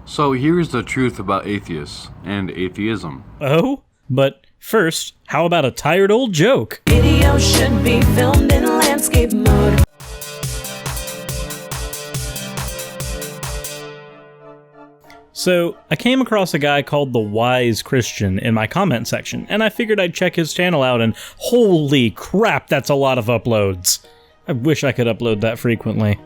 So here's the truth about atheists and atheism. Oh? But first, how about a tired old joke? Video should be filmed in landscape mode. So, I came across a guy called The Wise Christian in my comment section, and I figured I'd check his channel out, and holy crap, that's a lot of uploads. I wish I could upload that frequently.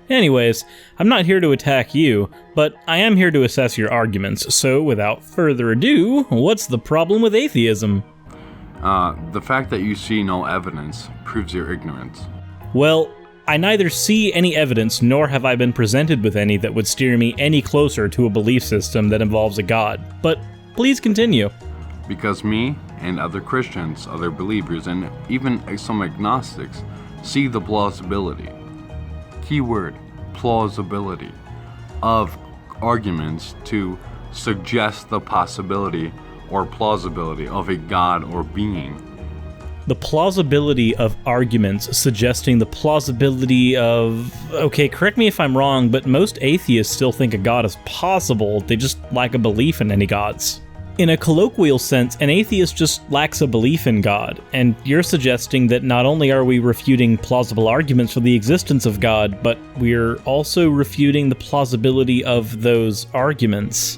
Anyways, I'm not here to attack you, but I am here to assess your arguments, so without further ado, what's the problem with atheism? The fact that you see no evidence proves your ignorance. Well, I neither see any evidence nor have I been presented with any that would steer me any closer to a belief system that involves a god, but please continue. Because me and other Christians, other believers, and even some agnostics see the plausibility, keyword, plausibility, of arguments to suggest the possibility or plausibility of a god or being. The plausibility of arguments suggesting the plausibility of... Okay, correct me if I'm wrong, but most atheists still think a god is possible, they just lack a belief in any gods. In a colloquial sense, an atheist just lacks a belief in God, and you're suggesting that not only are we refuting plausible arguments for the existence of God, but we're also refuting the plausibility of those arguments.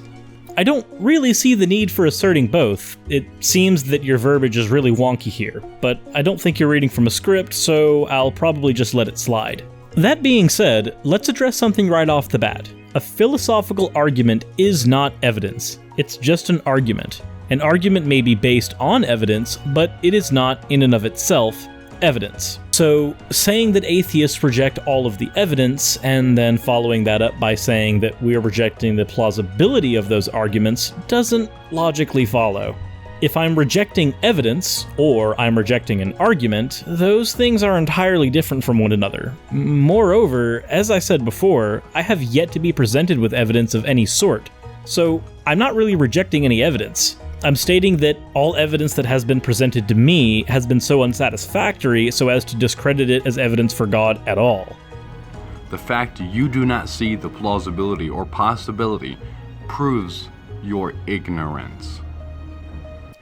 I don't really see the need for asserting both. It seems that your verbiage is really wonky here, but I don't think you're reading from a script, so I'll probably just let it slide. That being said, let's address something right off the bat. A philosophical argument is not evidence. It's just an argument. An argument may be based on evidence, but it is not, in and of itself, evidence. So, saying that atheists reject all of the evidence, and then following that up by saying that we are rejecting the plausibility of those arguments, doesn't logically follow. If I'm rejecting evidence, or I'm rejecting an argument, those things are entirely different from one another. Moreover, as I said before, I have yet to be presented with evidence of any sort, so I'm not really rejecting any evidence. I'm stating that all evidence that has been presented to me has been so unsatisfactory so as to discredit it as evidence for God at all. The fact you do not see the plausibility or possibility proves your ignorance.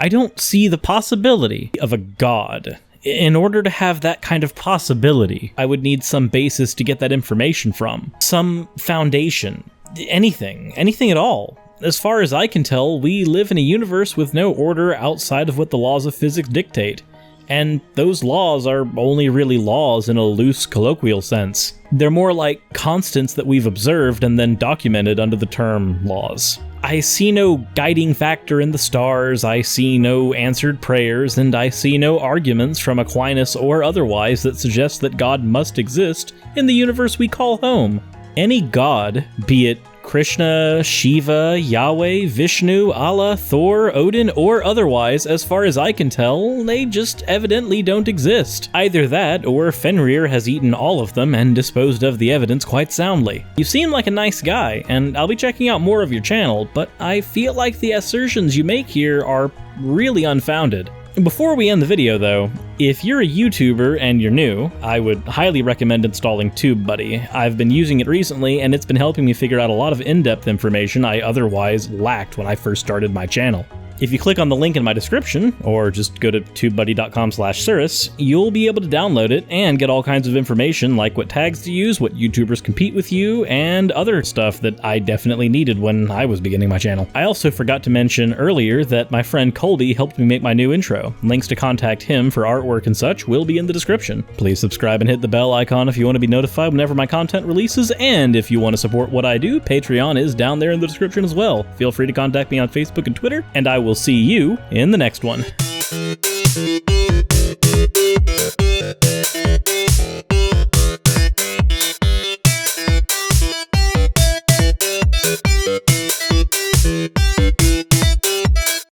I don't see the possibility of a God. In order to have that kind of possibility, I would need some basis to get that information from. Some foundation. Anything at all. As far as I can tell, we live in a universe with no order outside of what the laws of physics dictate. And those laws are only really laws in a loose, colloquial sense. They're more like constants that we've observed and then documented under the term laws. I see no guiding factor in the stars, I see no answered prayers, and I see no arguments from Aquinas or otherwise that suggest that God must exist in the universe we call home. Any god, be it Krishna, Shiva, Yahweh, Vishnu, Allah, Thor, Odin, or otherwise, as far as I can tell, they just evidently don't exist. Either that, or Fenrir has eaten all of them and disposed of the evidence quite soundly. You seem like a nice guy, and I'll be checking out more of your channel, but I feel like the assertions you make here are really unfounded. Before we end the video though, if you're a YouTuber and you're new, I would highly recommend installing TubeBuddy. I've been using it recently and it's been helping me figure out a lot of in-depth information I otherwise lacked when I first started my channel. If you click on the link in my description, or just go to tubebuddy.com/Suris, you'll be able to download it and get all kinds of information like what tags to use, what YouTubers compete with you, and other stuff that I definitely needed when I was beginning my channel. I also forgot to mention earlier that my friend Colby helped me make my new intro. Links to contact him for artwork and such will be in the description. Please subscribe and hit the bell icon if you want to be notified whenever my content releases, and if you want to support what I do, Patreon is down there in the description as well. Feel free to contact me on Facebook and Twitter, and I will see you in the next one.